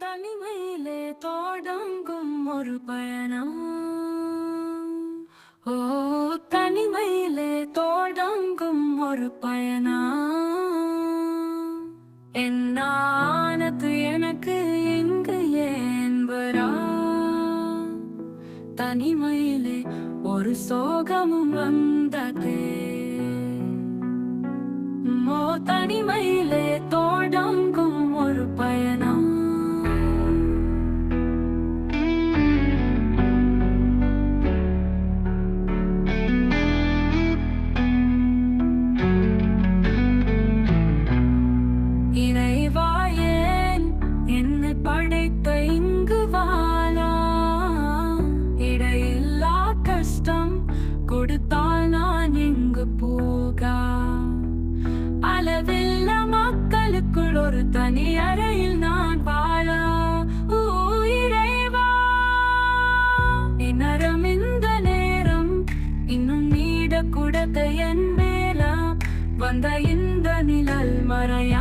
தனிமையிலே தொடங்கும் ஒரு பயணம். ஓ, தனிமையிலே தொடங்கும் ஒரு பயணம். என்னானது எனக்கு இங்கு ஏன் வரா? தனிமையிலே ஒரு சோகமும் வந்ததே. தனிமையிலே தொடங்கும் ஒரு பயணம். இறைவா, ஏன் என்னை படைத்த இங்கு வாழா? இடையில்லா கஷ்டம் கொடுத்தால் நான் எங்கு போகா? அளவில்ல மக்களுக்குள் ஒரு தனி அறையில் நான் வாழ. இறைவா, இந்நரம் இந்த நேரம் இன்னும் நீட கூடத்த என் மேல வந்த இந்த நிழல் மறையா.